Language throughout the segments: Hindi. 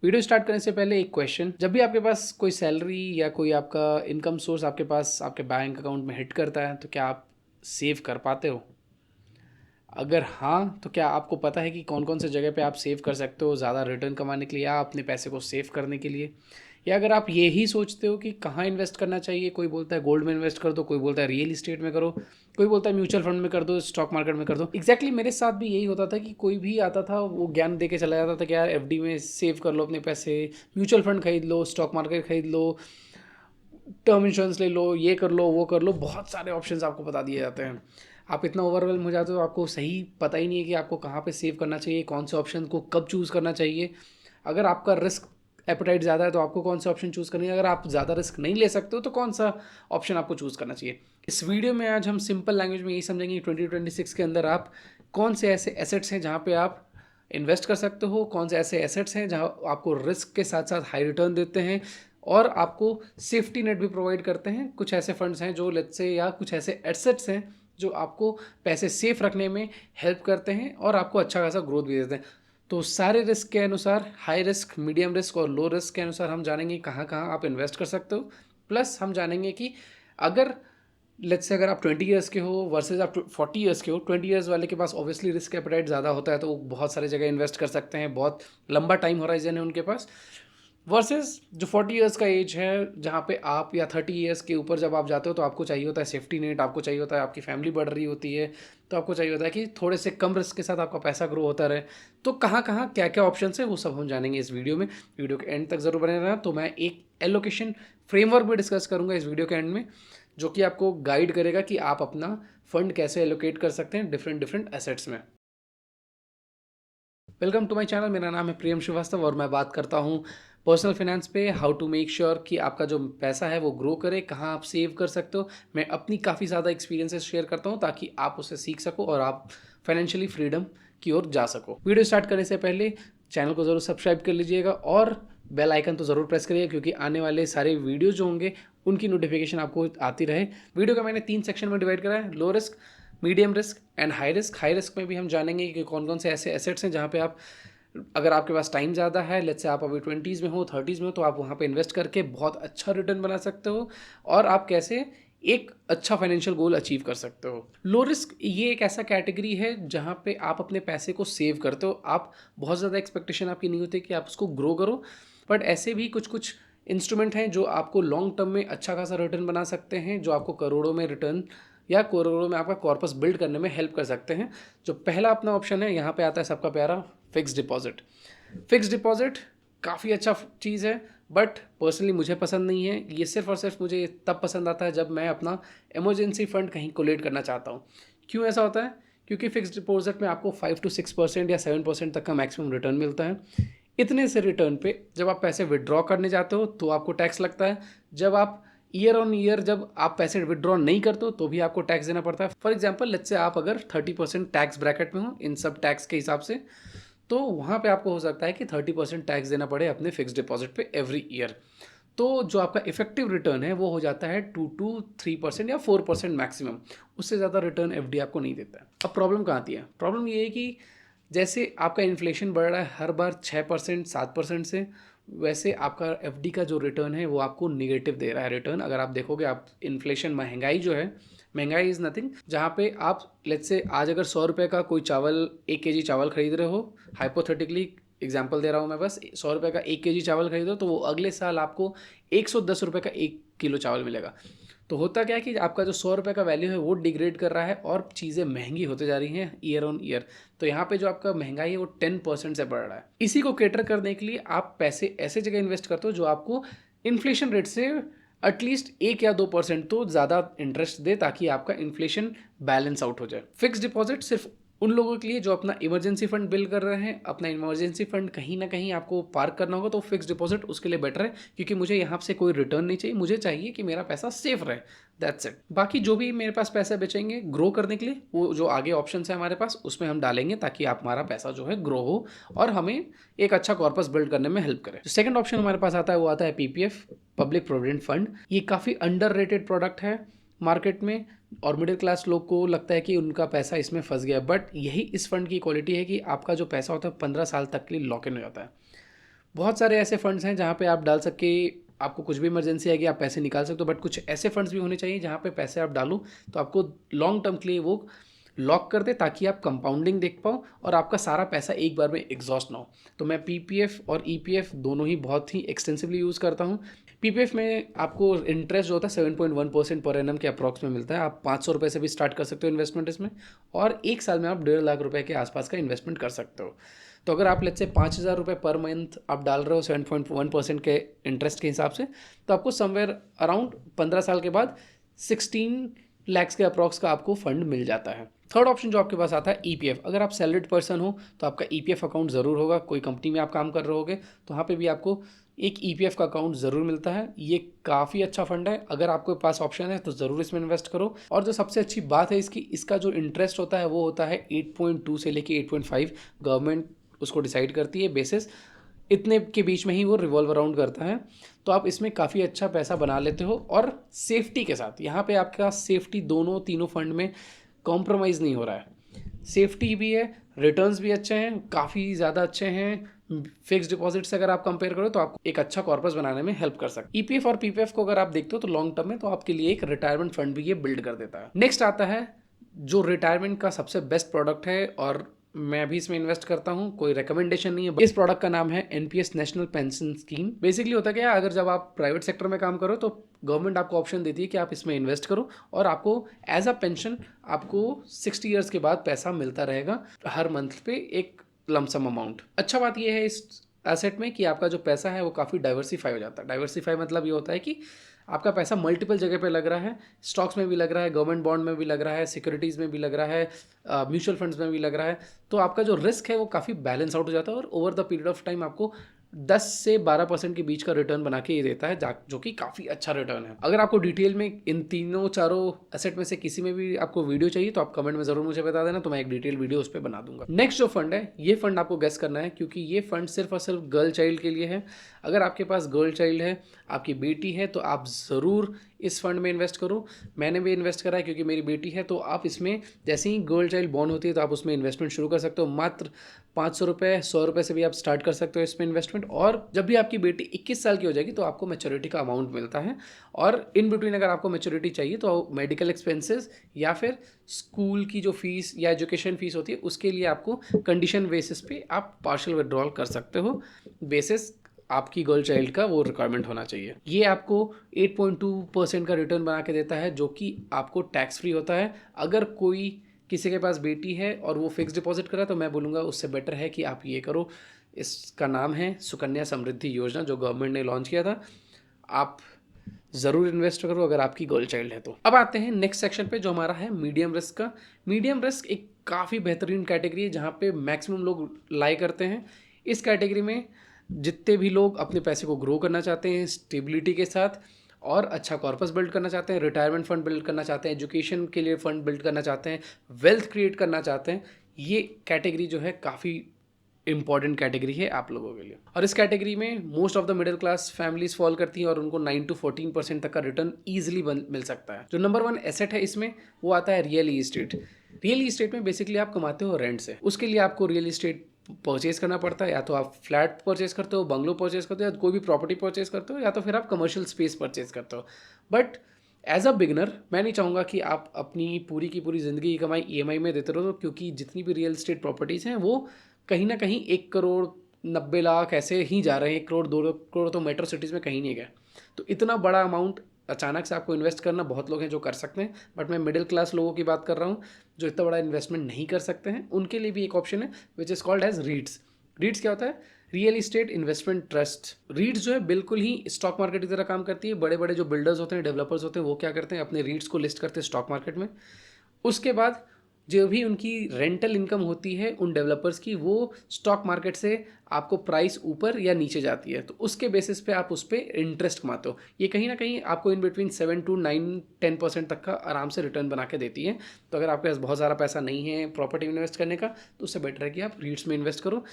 वीडियो स्टार्ट करने से पहले एक क्वेश्चन, जब भी आपके पास कोई सैलरी या कोई आपका इनकम सोर्स आपके पास आपके बैंक अकाउंट में हिट करता है तो क्या आप सेव कर पाते हो? अगर हाँ, तो क्या आपको पता है कि कौन कौन से जगह पे आप सेव कर सकते हो ज़्यादा रिटर्न कमाने के लिए या अपने पैसे को सेव करने के लिए? या अगर आप ये ही सोचते हो कि कहाँ इन्वेस्ट करना चाहिए, कोई बोलता है गोल्ड में इन्वेस्ट कर दो, कोई बोलता है रियल इस्टेट में करो, कोई बोलता है म्यूचुअल फंड में कर दो, स्टॉक मार्केट में कर दो। एग्जैक्टली मेरे साथ भी यही होता था कि कोई भी आता था वो ज्ञान दे के चला जाता था कि यार एफडी में सेव कर लो अपने पैसे, म्यूचुअल फंड खरीद लो, स्टॉक मार्केट खरीद लो, टर्म इंश्योरेंस ले लो, ये कर लो, वो कर लो, बहुत सारे ऑप्शंस आपको बता दिए जाते हैं। आप इतना ओवरवेलम हो जाते हो, आपको सही पता ही नहीं है कि आपको कहाँ पे सेव करना चाहिए, कौन से ऑप्शन को कब चूज़ करना चाहिए। अगर आपका रिस्क एपेटाइट ज़्यादा है तो आपको कौन सा ऑप्शन चूज़ करनी है, अगर आप ज़्यादा रिस्क नहीं ले सकते हो तो कौन सा ऑप्शन आपको चूज़ करना चाहिए। इस वीडियो में आज हम सिंपल लैंग्वेज में यही समझेंगे 2026 के अंदर आप कौन से ऐसे एसेट्स हैं जहाँ पे आप इन्वेस्ट कर सकते हो, कौन से ऐसे एसेट्स हैं जहाँ आपको रिस्क के साथ साथ हाई रिटर्न देते हैं और आपको सेफ्टी नेट भी प्रोवाइड करते हैं। कुछ ऐसे फंड्स हैं जो लेट्स से या कुछ ऐसे एसेट्स हैं जो आपको पैसे सेफ रखने में हेल्प करते हैं और आपको अच्छा खासा ग्रोथ भी देते हैं। तो सारे रिस्क के अनुसार, हाई रिस्क, मीडियम रिस्क और लो रिस्क के अनुसार हम जानेंगे कहाँ कहाँ आप इन्वेस्ट कर सकते हो। प्लस हम जानेंगे कि अगर लेट्स से अगर आप 20 ईयर्स के हो वर्सेज आप 40 ईयर्स के हो, 20 ईयर्स वाले के पास ऑब्वियसली रिस्क एपेटाइट ज़्यादा होता है तो वो बहुत सारी जगह इन्वेस्ट कर सकते हैं, बहुत लंबा टाइम होराइजन है उनके पास। वर्सेस जो 40 ईयर्स का एज है जहाँ पे आप, या 30 ईयर्स के ऊपर जब आप जाते हो तो आपको चाहिए होता है सेफ्टी नेट, आपको चाहिए होता है, आपकी फैमिली बढ़ रही होती है तो आपको चाहिए होता है कि थोड़े से कम रिस्क के साथ आपका पैसा ग्रो होता रहे। तो कहाँ कहाँ क्या क्या ऑप्शन है वो सब हम जानेंगे इस वीडियो में। वीडियो के एंड तक ज़रूर बने रहना। तो मैं एक एलोकेशन फ्रेमवर्क भी डिस्कस करूँगा इस वीडियो के एंड में, जो कि आपको गाइड करेगा कि आप अपना फंड कैसे एलोकेट कर सकते हैं डिफरेंट डिफरेंट एसेट्स में। वेलकम टू माय चैनल, मेरा नाम है प्रियम श्रीवास्तव और मैं बात करता हूँ पर्सनल फाइनेंस पे, हाउ टू मेक श्योर कि आपका जो पैसा है वो ग्रो करे, कहाँ आप सेव कर सकते हो। मैं अपनी काफ़ी ज़्यादा एक्सपीरियंसेस शेयर करता हूँ ताकि आप उससे सीख सको और आप फाइनेंशियली फ्रीडम की ओर जा सको। वीडियो स्टार्ट करने से पहले चैनल को ज़रूर सब्सक्राइब कर लीजिएगा और बेल आइकन तो ज़रूर प्रेस करिएगा क्योंकि आने वाले सारे वीडियो जो होंगे उनकी नोटिफिकेशन आपको आती रहे। वीडियो का मैंने 3 सेक्शन में डिवाइड करा है, low risk, medium risk and high risk. High risk में भी हम जानेंगे कि कौन कौन से ऐसे एसेट्स हैं जहाँ पे आप, अगर आपके पास टाइम ज़्यादा है, लेट्स से आप अभी 20s में हो, 30s में हो, तो आप वहाँ पे इन्वेस्ट करके बहुत अच्छा रिटर्न बना सकते हो और आप कैसे एक अच्छा फाइनेंशियल गोल अचीव कर सकते हो। लो रिस्क ये एक ऐसा कैटेगरी है जहाँ पे आप अपने पैसे को सेव करते हो, आप बहुत ज़्यादा एक्सपेक्टेशन आपकी नहीं होती कि आप उसको ग्रो करो, बट ऐसे भी कुछ कुछ इंस्ट्रूमेंट हैं जो आपको लॉन्ग टर्म में अच्छा खासा रिटर्न बना सकते हैं, जो आपको करोड़ों में रिटर्न या करोड़ों में आपका कॉर्पस बिल्ड करने में हेल्प कर सकते हैं। जो पहला अपना ऑप्शन है यहाँ पे आता है सबका प्यारा फिक्स डिपॉजिट। फिक्स डिपॉजिट काफ़ी अच्छा चीज़ है बट पर्सनली मुझे पसंद नहीं है। ये सिर्फ और सिर्फ मुझे तब पसंद आता है जब मैं अपना इमरजेंसी फंड कहीं कोलेट करना चाहता हूँ। क्यों ऐसा होता है? क्योंकि फिक्स डिपॉजिट में आपको 5 to 6% या 7% तक का मैक्सिमम रिटर्न मिलता है। इतने से रिटर्न पे जब आप पैसे विड्रॉ करने जाते हो तो आपको टैक्स लगता है। जब आप ईयर ऑन ईयर जब आप पैसे विड्रॉ नहीं करते हो तो भी आपको टैक्स देना पड़ता है। फॉर एग्जाम्पल लेट्स से आप अगर 30% टैक्स ब्रैकेट में हो इन सब टैक्स के हिसाब से, तो वहाँ पे आपको हो सकता है कि 30% टैक्स देना पड़े अपने फिक्स डिपॉजिट पे एवरी ईयर। तो जो आपका इफेक्टिव रिटर्न है वो हो जाता है 2 to 3% या 4% मैक्सिमम। उससे ज़्यादा रिटर्न एफडी आपको नहीं देता है। अब प्रॉब्लम कहाँ आती है? प्रॉब्लम ये है कि जैसे आपका इन्फ्लेशन बढ़ रहा है हर बार 6% 7% से, वैसे आपका एफडी का जो रिटर्न है वो आपको निगेटिव दे रहा है रिटर्न। अगर आप देखोगे, आप इन्फ्लेशन, महंगाई जो है, महंगाई इज़ नथिंग, जहाँ पे आप लेट्स से आज अगर 100 रुपये का कोई चावल, 1 kg चावल खरीद रहे हो, हाइपोथेटिकली एग्जाम्पल दे रहा हूँ मैं बस, 100 रुपये का 1 kg चावल खरीदो तो वो अगले साल आपको 110 रुपये का 1 किलो चावल मिलेगा। तो होता क्या है कि आपका जो 100 रुपये का वैल्यू है वो डिग्रेड कर रहा है और चीज़ें महंगी होते जा रही हैं ईयर ऑन ईयर। तो यहाँ पे जो आपका महंगाई है वो 10% से बढ़ रहा है। इसी को केटर करने के लिए आप पैसे ऐसे जगह इन्वेस्ट करते हो जो आपको इन्फ्लेशन रेट से एटलीस्ट 1 या 2% तो ज़्यादा इंटरेस्ट दे ताकि आपका इन्फ्लेशन बैलेंस आउट हो जाए। फिक्स डिपॉजिट सिर्फ उन लोगों के लिए जो अपना इमरजेंसी फंड बिल्ड कर रहे हैं। अपना इमरजेंसी फंड कहीं ना कहीं आपको पार्क करना होगा तो फिक्स डिपॉजिट उसके लिए बेटर है, क्योंकि मुझे यहाँ से कोई रिटर्न नहीं चाहिए, मुझे चाहिए कि मेरा पैसा सेफ रहे, दैट्स इट। बाकी जो भी मेरे पास पैसे बचेंगे ग्रो करने के लिए, वो जो आगे ऑप्शन है हमारे पास उसमें हम डालेंगे ताकि आप हमारा पैसा जो है ग्रो हो और हमें एक अच्छा कॉर्पस बिल्ड करने में हेल्प करे। सेकंड ऑप्शन हमारे पास आता है वो आता है पीपीएफ, पब्लिक प्रोविडेंट फंड। ये काफ़ी अंडररेटेड प्रोडक्ट है मार्केट में और मिडिल क्लास लोग को लगता है कि उनका पैसा इसमें फंस गया, बट यही इस फंड की क्वालिटी है कि आपका जो पैसा होता है 15 साल तक के लिए लॉक इन हो जाता है। बहुत सारे ऐसे फंड्स हैं जहाँ पे आप डाल सके, आपको कुछ भी इमरजेंसी आएगी आप पैसे निकाल सकते हो, बट कुछ ऐसे फंड्स भी होने चाहिए जहाँ पे पैसे आप डालो तो आपको लॉन्ग टर्म के लिए वो लॉक कर दे, ताकि आप कंपाउंडिंग देख पाओ और आपका सारा पैसा एक बार में एग्जॉस्ट ना हो। तो मैं पीपीएफ और ईपीएफ दोनों ही बहुत ही एक्सटेंसिवली यूज़ करता हूँ। पीपीएफ में आपको इंटरेस्ट जो होता है 7.1% पर एनम के अप्रॉक्स में मिलता है। आप 500 रुपये से भी स्टार्ट कर सकते हो इन्वेस्टमेंट इसमें, और एक साल में आप 1.5 लाख रुपए के आसपास का इन्वेस्टमेंट कर सकते हो। तो अगर आप लेट्स से 5,000 रुपये पर मंथ आप डाल रहे हो 7.1% के इंटरेस्ट के हिसाब से, तो आपको समवेयर अराउंड 15 साल के बाद 16 lakhs के अप्रॉक्स का आपको फंड मिल जाता है। थर्ड ऑप्शन जो आपके पास आता है ईपीएफ। अगर आप सैलरीड पर्सन हो तो आपका ईपीएफ अकाउंट ज़रूर होगा, कोई कंपनी में आप काम कर रहे होगे तो वहाँ पे भी आपको एक ईपीएफ का अकाउंट ज़रूर मिलता है। ये काफ़ी अच्छा फंड है, अगर आपके पास ऑप्शन है तो ज़रूर इसमें इन्वेस्ट करो। और जो सबसे अच्छी बात है इसका जो इंटरेस्ट होता है वो होता है 8.2 से लेके 8.5। गवर्नमेंट उसको डिसाइड करती है बेसिस, इतने के बीच में ही वो रिवॉल्व अराउंड करता है। तो आप इसमें काफ़ी अच्छा पैसा बना लेते हो और सेफ्टी के साथ। यहाँ पे आपका सेफ्टी दोनों तीनों फंड में कॉम्प्रोमाइज़ नहीं हो रहा है, सेफ्टी भी है, रिटर्न्स भी अच्छे हैं, काफ़ी ज़्यादा अच्छे हैं। फिक्स डिपॉजिट से अगर आप कंपेयर करो तो आपको एक अच्छा कॉर्पस बनाने में हेल्प कर सकते हैं। ईपीएफ और पीपीएफ को अगर आप देखते हो तो लॉन्ग टर्म में तो आपके लिए एक रिटायरमेंट फंड भी ये बिल्ड कर देता है। नेक्स्ट आता है जो रिटायरमेंट का सबसे बेस्ट प्रोडक्ट है और मैं भी इसमें इन्वेस्ट करता हूँ, कोई रिकमेंडेशन नहीं है। इस प्रोडक्ट का नाम है NPS national pension scheme. Basically होता क्या है, अगर जब आप प्राइवेट सेक्टर में काम करो तो गवर्नमेंट आपको ऑप्शन देती है कि आप इसमें इन्वेस्ट करो और आपको एज अ पेंशन आपको 60 ईयर्स के बाद पैसा मिलता रहेगा हर मंथ पे एक लमसम अमाउंट। अच्छा बात यह है इस एसेट में कि आपका जो पैसा है वो काफ़ी डाइवर्सिफाई हो जाता है। डाइवर्सिफाई मतलब ये होता है कि आपका पैसा मल्टीपल जगह पे लग रहा है, स्टॉक्स में भी लग रहा है, गवर्नमेंट बॉन्ड में भी लग रहा है, सिक्योरिटीज़ में भी लग रहा है, म्यूचुअल फंड्स में भी लग रहा है। तो आपका जो रिस्क है वो काफ़ी बैलेंस आउट हो जाता है और over the period of time आपको 10 से 12% के बीच का रिटर्न बना के ये देता है, जो कि काफ़ी अच्छा रिटर्न है। अगर आपको डिटेल में इन तीनों चारों एसेट में से किसी में भी आपको वीडियो चाहिए तो आप कमेंट में ज़रूर मुझे बता देना, तो मैं एक डिटेल वीडियो उस पर बना दूंगा। नेक्स्ट जो फंड है ये फंड आपको गेस करना है, क्योंकि ये फंड सिर्फ और सिर्फ गर्ल चाइल्ड के लिए है। अगर आपके पास गर्ल चाइल्ड है, आपकी बेटी है, तो आप ज़रूर इस फंड में इन्वेस्ट करो। मैंने भी इन्वेस्ट करा है क्योंकि मेरी बेटी है, तो आप इसमें जैसे ही गर्ल चाइल्ड बॉर्न होती है तो आप उसमें इन्वेस्टमेंट शुरू कर सकते हो। मात्र 500 रुपये 100 रुपये से भी आप स्टार्ट कर सकते हो इसमें इन्वेस्टमेंट। और जब भी आपकी बेटी 21 साल की हो जाएगी तो आपको मैच्योरिटी का अमाउंट मिलता है। और इन बिटवीन अगर आपको मैच्योरिटी चाहिए तो मेडिकल एक्सपेंसेस या फिर स्कूल की जो फीस या एजुकेशन फीस होती है उसके लिए आपको कंडीशन बेसिस पे आप पार्शियल विड्रॉल कर सकते हो। बेसिस आपकी गर्ल चाइल्ड का वो रिक्वायरमेंट होना चाहिए। ये आपको 8.2% का रिटर्न बना के देता है, जो कि आपको टैक्स फ्री होता है। अगर कोई किसी के पास बेटी है और वो फिक्स डिपॉजिट करा तो मैं बोलूँगा उससे बेटर है कि आप ये करो। इसका नाम है सुकन्या समृद्धि योजना, जो गवर्नमेंट ने लॉन्च किया था। आप ज़रूर इन्वेस्ट करो अगर आपकी गर्ल चाइल्ड है तो। अब आते हैं नेक्स्ट सेक्शन पे जो हमारा है मीडियम रिस्क का। मीडियम रिस्क एक काफ़ी बेहतरीन कैटेगरी है जहाँ पे मैक्सिमम लोग लाई करते हैं। इस कैटेगरी में जितने भी लोग अपने पैसे को ग्रो करना चाहते हैं स्टेबिलिटी के साथ और अच्छा कॉर्पस बिल्ड करना चाहते हैं, रिटायरमेंट फंड बिल्ड करना चाहते हैं, एजुकेशन के लिए फंड बिल्ड करना चाहते हैं, वेल्थ क्रिएट करना चाहते हैं, ये कैटेगरी जो है काफ़ी इंपॉर्टेंट कैटेगरी है आप लोगों के लिए। और इस कैटेगरी में most of the middle class families fall करती हैं और उनको 9 to 14% तक का रिटर्न ईजिली मिल सकता है। जो नंबर 1 एसेट है इसमें वो आता है रियल इस्टेट। रियल इस्टेट में बेसिकली आप कमाते हो रेंट से, उसके लिए आपको रियल इस्टेट परचेज करना पड़ता है। या तो आप फ्लैट परचेज करते हो, बंगलो परचेज करते हो, या कोई भी प्रॉपर्टी परचेज करते हो, या तो फिर आप कमर्शियल स्पेस परचेज करते हो। बट एज अ बिगनर मैं नहीं चाहूँगा कि आप अपनी पूरी की पूरी ज़िंदगी की कमाई ईएमआई में देते रहो, क्योंकि जितनी भी रियल इस्टेट प्रॉपर्टीज़ हैं वो कहीं ना कहीं 1 करोड़ 90 लाख ऐसे ही जा रहे हैं। 1 करोड़ 2 करोड़ तो मेट्रो सिटीज़ में कहीं नहीं गए। तो इतना बड़ा अमाउंट अचानक से आपको इन्वेस्ट करना, बहुत लोग हैं जो कर सकते हैं, बट मैं मिडिल क्लास लोगों की बात कर रहा हूँ जो इतना बड़ा इन्वेस्टमेंट नहीं कर सकते हैं। उनके लिए भी एक ऑप्शन है which is called as REITs. REITs क्या होता है? Real estate investment trust. REITs जो है बिल्कुल ही स्टॉक मार्केट की तरह काम करती है। बड़े बड़े जो बिल्डर्स होते हैं, डेवलपर्स होते हैं, वो क्या करते हैं, अपने रीट्स को लिस्ट करते हैं स्टॉक मार्केट में। उसके बाद जो भी उनकी रेंटल इनकम होती है उन डेवलपर्स की, वो स्टॉक मार्केट से आपको प्राइस ऊपर या नीचे जाती है, तो उसके बेसिस पे आप उस पर इंटरेस्ट कमाते हो। ये कहीं ना कहीं आपको इन बिटवीन 7 to 9-10% तक का आराम से रिटर्न बना के देती है। तो अगर आपके पास बहुत सारा पैसा नहीं है प्रॉपर्टी में इन्वेस्ट करने का तो उससे बेटर है कि आप रीट्स में इन्वेस्ट करो।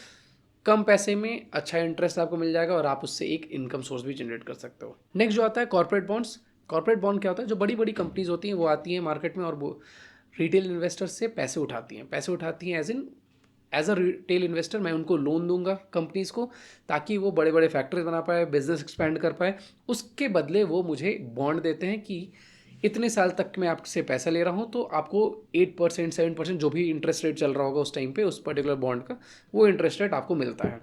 कम पैसे में अच्छा इंटरेस्ट आपको मिल जाएगा और आप उससे एक इनकम सोर्स भी जनरेट कर सकते हो। नेक्स्ट जो आता है कॉर्पोरेट बॉन्ड्स। कॉर्पोरेट बॉन्ड क्या होता है? जो बड़ी बड़ी कंपनीज होती हैं वो आती हैं मार्केट में और वो रिटेल इन्वेस्टर्स से पैसे उठाती हैं। पैसे उठाती हैं एज अ रिटेल इन्वेस्टर मैं उनको लोन दूंगा कंपनीज को, ताकि वो बड़े बड़े फैक्ट्रीज बना पाए, बिजनेस एक्सपेंड कर पाए। उसके बदले वो मुझे बॉन्ड देते हैं कि इतने साल तक मैं आपसे पैसा ले रहा हूँ, तो आपको 8% 7% जो भी इंटरेस्ट रेट चल रहा होगा उस टाइम पे उस पर्टिकुलर बॉन्ड का, वो इंटरेस्ट रेट आपको मिलता है।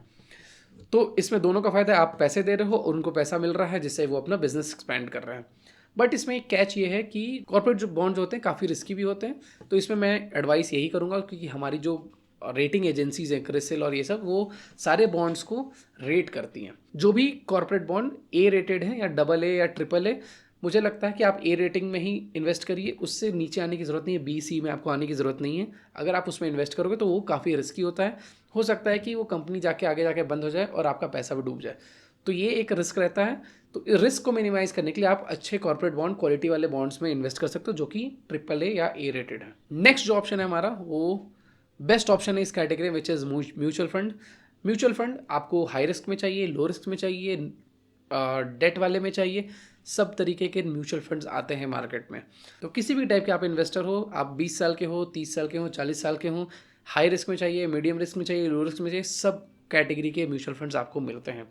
तो इसमें दोनों का फ़ायदा है, आप पैसे दे रहे हो और उनको पैसा मिल रहा है जिससे वो अपना बिजनेस एक्सपेंड कर रहे हैं। बट इसमें एक कैच ये है कि कॉर्पोरेट जो बॉन्ड्स होते हैं काफ़ी रिस्की भी होते हैं। तो इसमें मैं एडवाइस यही करूँगा, क्योंकि हमारी जो रेटिंग एजेंसीज हैं, क्रिसिल और ये सब, वो सारे बॉन्ड्स को रेट करती हैं। जो भी कॉर्पोरेट बॉन्ड ए रेटेड है या डबल ए या ट्रिपल ए, मुझे लगता है कि आप ए रेटिंग में ही इन्वेस्ट करिए, उससे नीचे आने की ज़रूरत नहीं है, बी सी में आपको आने की ज़रूरत नहीं है। अगर आप उसमें इन्वेस्ट करोगे तो वो काफ़ी रिस्की होता है, हो सकता है कि वो कंपनी जाके आगे जाके बंद हो जाए और आपका पैसा भी डूब जाए, तो ये एक रिस्क रहता है। तो रिस्क को मिनिमाइज़ करने के लिए आप अच्छे कॉर्पोरेट बॉन्ड, क्वालिटी वाले बॉन्ड्स में इन्वेस्ट कर सकते हो जो कि ट्रिपल ए या ए रेटेड है। नेक्स्ट जो ऑप्शन है हमारा, वो बेस्ट ऑप्शन है इस category, which is mutual fund. Mutual fund आपको हाई रिस्क में चाहिए, लो रिस्क में चाहिए, डेट वाले में चाहिए, सब तरीके के म्यूचुअल फंड्स आते हैं मार्केट में। तो किसी भी टाइप के आप इन्वेस्टर हो, आप 20 साल के हो, 30 साल के हो, 40 साल के हो, हाई रिस्क में चाहिए, मीडियम रिस्क में चाहिए, लो रिस्क में चाहिए, सब कैटेगरी के म्यूचुअल फंड्स आपको मिलते हैं।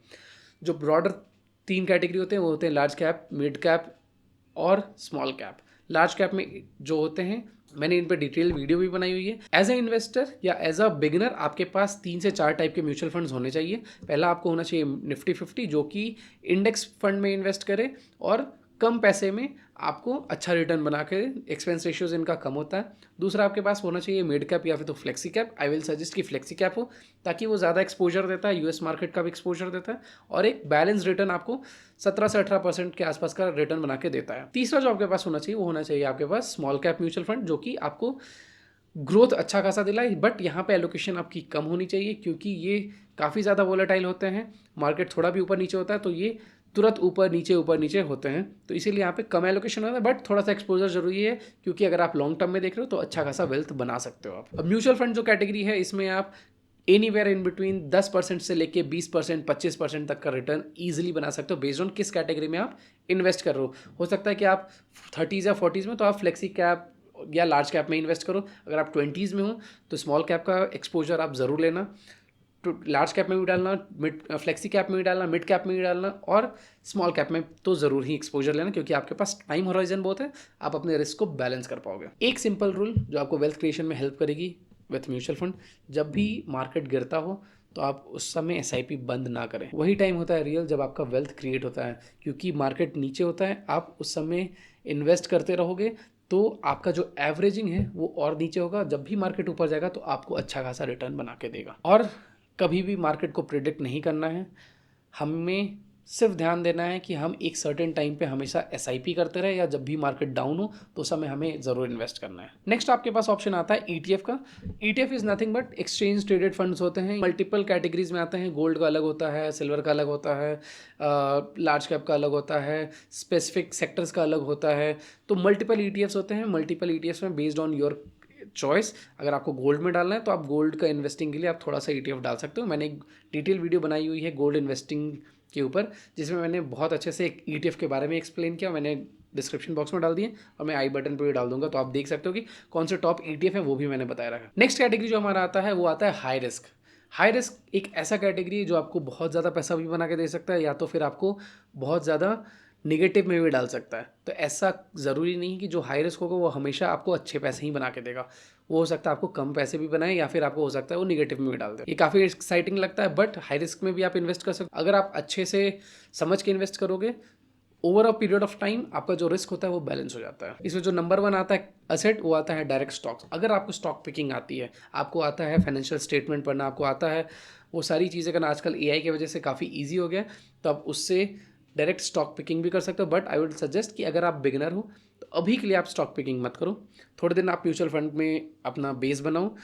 जो ब्रॉडर 3 कैटेगरी होते हैं वो होते हैं लार्ज कैप, मिड कैप और स्मॉल कैप। लार्ज कैप में जो होते हैं, मैंने इन पर डिटेल वीडियो भी बनाई हुई है। एज ए इन्वेस्टर या एज अ बिगिनर आपके पास 3 से 4 टाइप के म्यूचुअल फंड्स होने चाहिए। पहला आपको होना चाहिए निफ्टी 50, जो कि इंडेक्स फंड में इन्वेस्ट करे और कम पैसे में आपको अच्छा रिटर्न बना के, एक्सपेंस रेशियोज इनका कम होता है। दूसरा आपके पास होना चाहिए मिड कैप या फिर तो flexi cap. I will suggest कि फ्लेक्सी कैप हो, ताकि वो ज़्यादा एक्सपोजर देता है, यूएस मार्केट का भी एक्सपोजर देता है और एक बैलेंस रिटर्न आपको 17 से 18% के आसपास का रिटर्न बना के देता है। तीसरा जो आपके पास होना चाहिए वो होना चाहिए आपके पास स्मॉल कैप म्यूचुअल फंड, जो कि आपको ग्रोथ अच्छा खासा दिलाए, बट यहाँ पे एलोकेशन आपकी कम होनी चाहिए, क्योंकि ये काफ़ी ज़्यादा वोलेटाइल होते हैं। मार्केट थोड़ा भी ऊपर नीचे होता है तो ये तुरंत ऊपर नीचे होते हैं, तो इसीलिए यहाँ पे कम एलोकेशन होता है, बट थोड़ा सा एक्सपोजर जरूरी है, क्योंकि अगर आप लॉन्ग टर्म में देख रहे हो तो अच्छा खासा वेल्थ बना सकते हो आप। अब म्यूचुअल फंड जो कैटेगरी है, इसमें आप एनीवेयर इन बिटवीन 10% से लेके 20%, 25% तक का रिटर्न ईजिली बना सकते हो, बेस्ड ऑन किस कैटेगरी में आप इन्वेस्ट कर रहे हो सकता है कि आप 30s या 40s में, तो आप फ्लेक्सी कैप या लार्ज कैप में इन्वेस्ट करो। अगर आप 20s में हो तो स्मॉल कैप का एक्सपोजर आप ज़रूर लेना, तो लार्ज कैप में भी डालना, मिड फ्लेक्सी कैप में भी डालना, मिड कैप में भी डालना, और स्मॉल कैप में तो ज़रूर ही एक्सपोजर लेना, क्योंकि आपके पास टाइम होराइजन बहुत है, आप अपने रिस्क को बैलेंस कर पाओगे। एक सिंपल रूल जो आपको वेल्थ क्रिएशन में हेल्प करेगी विथ म्यूचुअल फंड, जब भी मार्केट गिरता हो तो आप उस समय एसआईपी बंद ना करें। वही टाइम होता है रियल जब आपका वेल्थ क्रिएट होता है, क्योंकि मार्केट नीचे होता है, आप उस समय इन्वेस्ट करते रहोगे तो आपका जो एवरेजिंग है वो और नीचे होगा। जब भी मार्केट ऊपर जाएगा तो आपको अच्छा खासा रिटर्न बना के देगा। और कभी भी मार्केट को प्रिडिक्ट नहीं करना है, हमें सिर्फ ध्यान देना है कि हम एक सर्टेन टाइम पे हमेशा एसआईपी करते रहे, या जब भी मार्केट डाउन हो तो उस समय हमें ज़रूर इन्वेस्ट करना है। नेक्स्ट आपके पास ऑप्शन आता है ईटीएफ का। ETF is nothing but exchange traded funds होते हैं, मल्टीपल कैटेगरीज में आते हैं। गोल्ड का अलग होता है, सिल्वर का अलग होता है, लार्ज कैप का अलग होता है, स्पेसिफिक सेक्टर्स का अलग होता है। तो मल्टीपल ईटीएफ्स होते हैं। मल्टीपल ईटीएफ्स में बेस्ड ऑन योर चॉइस, अगर आपको गोल्ड में डालना है तो आप गोल्ड का इन्वेस्टिंग के लिए आप थोड़ा सा ईटीएफ डाल सकते हो। मैंने एक डिटेल वीडियो बनाई हुई है गोल्ड इन्वेस्टिंग के ऊपर, जिसमें मैंने बहुत अच्छे से एक ईटीएफ के बारे में एक्सप्लेन किया। मैंने डिस्क्रिप्शन बॉक्स में डाल दिए और मैं आई बटन पर भी डाल दूंगा, तो आप देख सकते हो कि कौन से टॉप ईटीएफ है, वो भी मैंने बताया रखा। नेक्स्ट कैटेगरी जो हमारा आता है वो आता है हाई रिस्क। हाई रिस्क एक ऐसा कैटेगरी है जो आपको बहुत ज़्यादा पैसा भी बना के दे सकता है, या तो फिर आपको बहुत ज़्यादा निगेटिव में भी डाल सकता है। तो ऐसा ज़रूरी नहीं कि जो हाई रिस्क होगा वो हमेशा आपको अच्छे पैसे ही बना के देगा। वो हो सकता है आपको कम पैसे भी बनाए, या फिर आपको हो सकता है वो निगेटिव में भी डाल दे। ये काफ़ी एक्साइटिंग लगता है, बट हाई रिस्क में भी आप इन्वेस्ट कर सकते हो अगर आप अच्छे से समझ के इन्वेस्ट करोगे। Over a period of time आपका जो रिस्क होता है वो बैलेंस हो जाता है। इसमें जो नंबर 1 आता है असेट, वो आता है डायरेक्ट स्टॉक्स। अगर आपको स्टॉक पिकिंग आती है, आपको आता है फाइनेंशियल स्टेटमेंट पढ़ना, आपको आता है वो सारी चीज़ें करना, आजकल एआई की वजह से काफ़ी ईजी हो गया, तो आप उससे डायरेक्ट स्टॉक पिकिंग भी कर सकते हो। बट आई वुड सजेस्ट कि अगर आप बिगिनर हो तो अभी के लिए आप स्टॉक पिकिंग मत करो। थोड़े दिन आप म्यूचुअल फंड में अपना बेस बनाओ,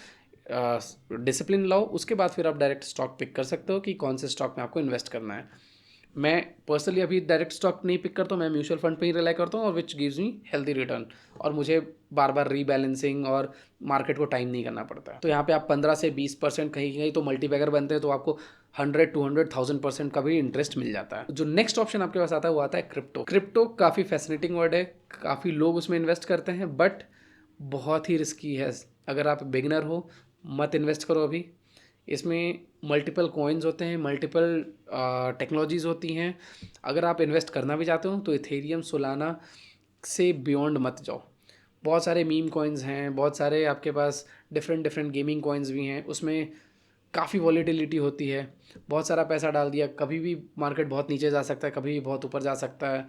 डिसिप्लिन लाओ, उसके बाद फिर आप डायरेक्ट स्टॉक पिक कर सकते हो कि कौन से स्टॉक में आपको इन्वेस्ट करना है। मैं पर्सनली अभी डायरेक्ट स्टॉक नहीं पिक करता हूँ, मैं म्यूचुअल फंड पे ही रिलाई करता हूँ, और which gives me healthy return, और मुझे बार बार रीबैलेंसिंग और मार्केट को टाइम नहीं करना पड़ता है। तो यहाँ पे आप 15 से 20% कहीं कहीं तो मल्टीबैगर बनते हैं, तो आपको 100, 200, 1000% का भी इंटरेस्ट मिल जाता है। जो नेक्स्ट ऑप्शन आपके पास आता है वो आता है क्रिप्टो। क्रिप्टो काफ़ी फैसिनेटिंग वर्ड है, काफ़ी लोग उसमें इन्वेस्ट करते हैं, बट बहुत ही रिस्की है। अगर आप बिगिनर हो मत इन्वेस्ट करो अभी। इसमें मल्टीपल कॉइन्स होते हैं, मल्टीपल टेक्नोलॉजीज़ होती हैं। अगर आप इन्वेस्ट करना भी चाहते हो तो इथेरियम, सोलाना से बियॉन्ड मत जाओ। बहुत सारे मीम कॉइन्स हैं, बहुत सारे आपके पास डिफरेंट डिफरेंट गेमिंग कॉइन्स भी हैं, उसमें काफ़ी वॉलीटिलिटी होती है। बहुत सारा पैसा डाल दिया, कभी भी मार्केट बहुत नीचे जा सकता है, कभी भी बहुत ऊपर जा सकता है।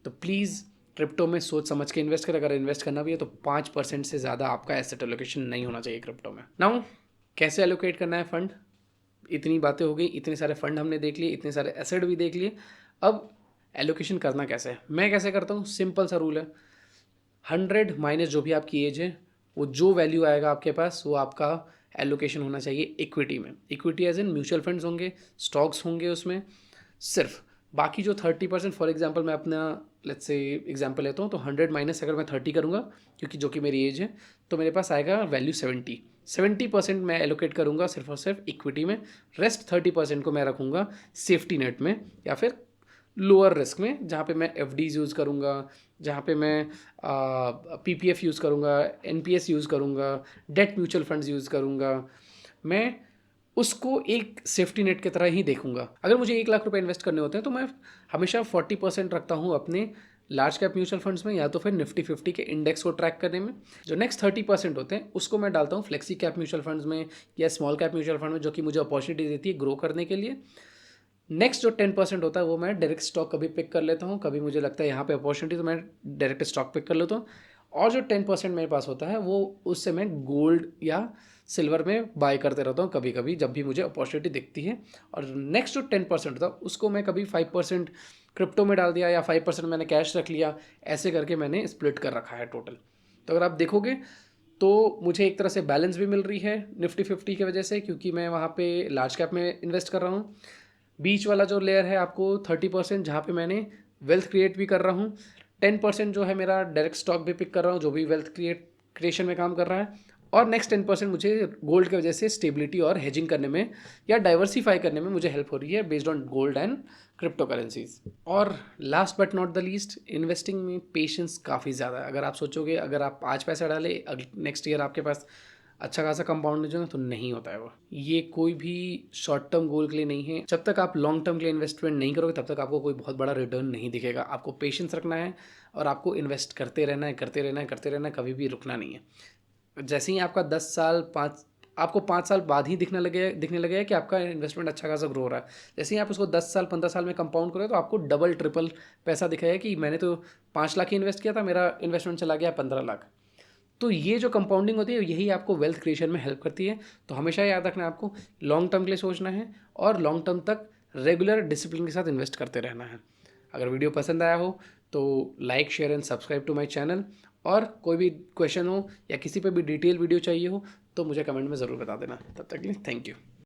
तो प्लीज़ क्रिप्टो में सोच समझ के इन्वेस्ट करें। अगर इन्वेस्ट करना भी है तो 5% से ज़्यादा आपका एसेट एलोकेशन नहीं होना चाहिए क्रिप्टो में। नाउ कैसे एलोकेट करना है फंड? इतनी बातें हो गई, इतने सारे फंड हमने देख लिए, इतने सारे एसेट भी देख लिए। अब एलोकेशन करना कैसे है, मैं कैसे करता हूँ? सिंपल सा रूल है, 100 माइनस जो भी आपकी एज है, वो जो वैल्यू आएगा आपके पास वो आपका एलोकेशन होना चाहिए इक्विटी में। Equity as in mutual funds होंगे, स्टॉक्स होंगे उसमें सिर्फ। बाकी जो 30%, फॉर एग्जांपल मैं अपना लेट्स से एग्जांपल लेता हूँ, तो 100 माइनस अगर मैं 30 करूँगा, क्योंकि जो कि मेरी एज है, तो मेरे पास आएगा वैल्यू 70% मैं एलोकेट करूँगा सिर्फ और सिर्फ इक्विटी में। रेस्ट 30% को मैं रखूँगा सेफ्टी नेट में या फिर लोअर रिस्क में, जहाँ पे मैं एफडीज यूज़ करूँगा, जहाँ पे मैं पीपीएफ यूज़ करूँगा, एनपीएस यूज़ करूँगा, डेट म्यूचुअल फंड्स यूज़ करूँगा। मैं उसको एक सेफ्टी नेट की तरह ही देखूंगा। अगर मुझे 1 लाख रुपए इन्वेस्ट करने होते हैं तो मैं हमेशा 40% रखता हूँ अपने लार्ज कैप म्यूचुअल फंड्स में, या तो फिर निफ्टी 50 के इंडेक्स को ट्रैक करने में। जो नेक्स्ट 30% होते हैं उसको मैं डालता हूँ फ्लेक्सी कैप म्यूचुअल फंड्स में या स्मॉल कैप म्यूचुअल फंड में, जो कि मुझे अपॉर्चुनिटी देती है ग्रो करने के लिए। नेक्स्ट जो 10% होता है वो मैं डायरेक्ट स्टॉक कभी पिक कर लेता हूँ, कभी मुझे लगता है यहाँ पे अपॉर्चुनिटी तो मैं डायरेक्ट स्टॉक पिक कर लेता हूँ। और जो 10% मेरे पास होता है वो उससे मैं गोल्ड या सिल्वर में बाय करते रहता हूँ कभी कभी, जब भी मुझे अपॉर्चुनिटी दिखती है। और नेक्स्ट जो 10% था उसको मैं कभी 5% क्रिप्टो में डाल दिया या 5% मैंने कैश रख लिया। ऐसे करके मैंने स्प्लिट कर रखा है टोटल। तो अगर आप देखोगे तो मुझे एक तरह से बैलेंस भी मिल रही है निफ्टी 50 की वजह से, क्योंकि मैं वहाँ पे लार्ज कैप में इन्वेस्ट कर रहा हूँ। बीच वाला जो लेयर है आपको 30%, जहाँ पे मैंने वेल्थ क्रिएट भी कर रहा हूँ। 10% जो है मेरा डायरेक्ट स्टॉक भी पिक कर रहा हूँ, जो भी वेल्थ क्रिएशन में काम कर रहा है। और नेक्स्ट 10% मुझे गोल्ड की वजह से स्टेबिलिटी और हेजिंग करने में या डाइवर्सिफाई करने में मुझे हेल्प हो रही है based on gold and crypto currencies. और last but not the least, investing में पेशेंस काफ़ी ज़्यादा है। अगर आप सोचोगे अगर आप आज पैसा डाले नेक्स्ट ईयर आपके पास अच्छा खासा कंपाउंड जो है तो नहीं होता है वो। ये कोई भी शॉर्ट टर्म गोल के लिए नहीं है। जब तक आप लॉन्ग टर्म के लिए इन्वेस्टमेंट नहीं करोगे तब तक आपको कोई बहुत बड़ा रिटर्न नहीं दिखेगा। आपको पेशेंस रखना है और आपको इन्वेस्ट करते रहना है, करते रहना है, करते रहना है, कभी भी रुकना नहीं है। जैसे ही आपका 10 साल आपको 5 साल बाद ही दिखने लगेगा कि आपका इन्वेस्टमेंट अच्छा खासा ग्रो हो रहा है। जैसे ही आप उसको 10 साल 15 साल में कंपाउंड करोगे तो आपको डबल ट्रिपल पैसा दिखाएगा कि मैंने तो 5 लाख ही इन्वेस्ट किया था, मेरा इन्वेस्टमेंट चला गया 15 लाख। तो ये जो कंपाउंडिंग होती है यही आपको वेल्थ क्रिएशन में हेल्प करती है। तो हमेशा याद रखना है आपको लॉन्ग टर्म के लिए सोचना है और लॉन्ग टर्म तक रेगुलर डिसिप्लिन के साथ इन्वेस्ट करते रहना है। अगर वीडियो पसंद आया हो तो like share and subscribe to my channel. और कोई भी क्वेश्चन हो या किसी पे भी डिटेल वीडियो चाहिए हो तो मुझे कमेंट में ज़रूर बता देना। तब तक के लिए थैंक यू।